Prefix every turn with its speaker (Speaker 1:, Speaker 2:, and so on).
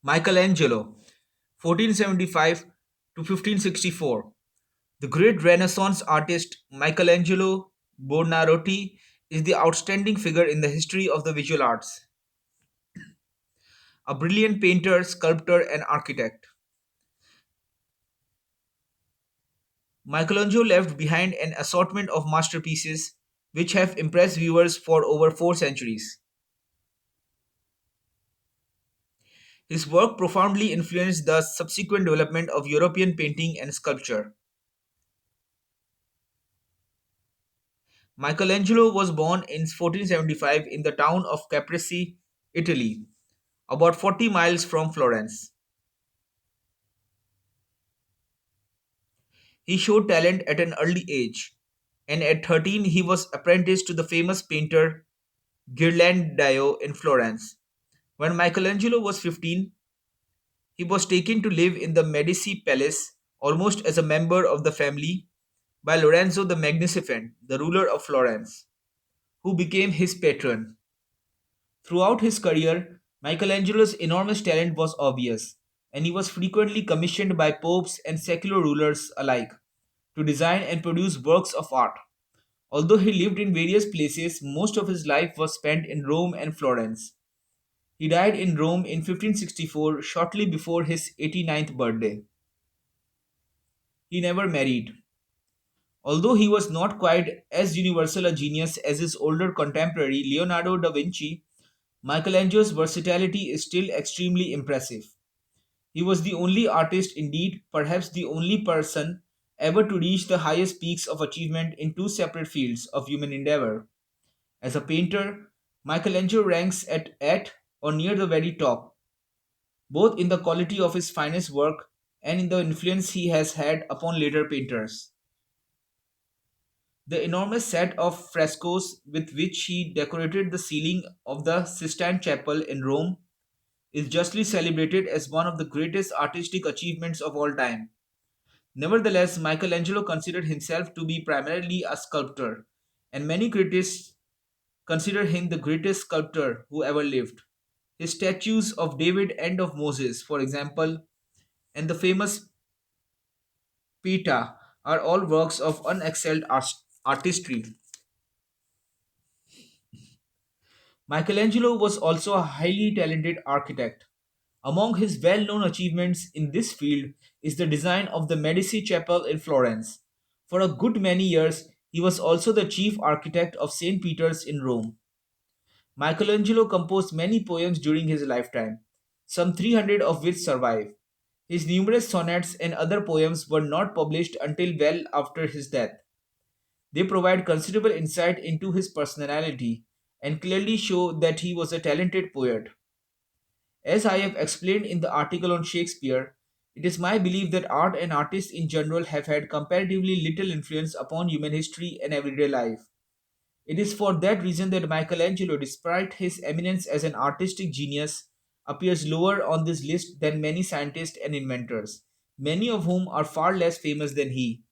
Speaker 1: Michelangelo, 1475 to 1564. The great Renaissance artist Michelangelo Buonarroti is the outstanding figure in the history of the visual arts, a brilliant painter, sculptor, and architect. Michelangelo left behind an assortment of masterpieces which have impressed viewers for over 4 centuries. His work profoundly influenced the subsequent development of European painting and sculpture. Michelangelo was born in 1475 in the town of Caprese, Italy, about 40 miles from Florence. He showed talent at an early age, and at 13 he was apprenticed to the famous painter Ghirlandaio in Florence. When Michelangelo was 15, he was taken to live in the Medici Palace almost as a member of the family by Lorenzo the Magnificent, the ruler of Florence, who became his patron. Throughout his career, Michelangelo's enormous talent was obvious, and he was frequently commissioned by popes and secular rulers alike to design and produce works of art. Although he lived in various places, most of his life was spent in Rome and Florence. He died in Rome in 1564, shortly before his 89th birthday. He never married. Although he was not quite as universal a genius as his older contemporary Leonardo da Vinci, Michelangelo's versatility is still extremely impressive. He was the only artist, indeed, perhaps the only person, ever to reach the highest peaks of achievement in two separate fields of human endeavor. As a painter, Michelangelo ranks at or near the very top, both in the quality of his finest work and in the influence he has had upon later painters. The enormous set of frescoes with which he decorated the ceiling of the Sistine Chapel in Rome is justly celebrated as one of the greatest artistic achievements of all time. Nevertheless, Michelangelo considered himself to be primarily a sculptor, and many critics consider him the greatest sculptor who ever lived. His statues of David and of Moses, for example, and the famous Pieta are all works of unexcelled artistry. Michelangelo was also a highly talented architect. Among his well known achievements in this field is the design of the Medici Chapel in Florence. For a good many years, he was also the chief architect of St. Peter's in Rome. Michelangelo composed many poems during his lifetime, some 300 of which survive. His numerous sonnets and other poems were not published until well after his death. They provide considerable insight into his personality and clearly show that he was a talented poet. As I have explained in the article on Shakespeare, it is my belief that art and artists in general have had comparatively little influence upon human history and everyday life. It is for that reason that Michelangelo, despite his eminence as an artistic genius, appears lower on this list than many scientists and inventors, many of whom are far less famous than he.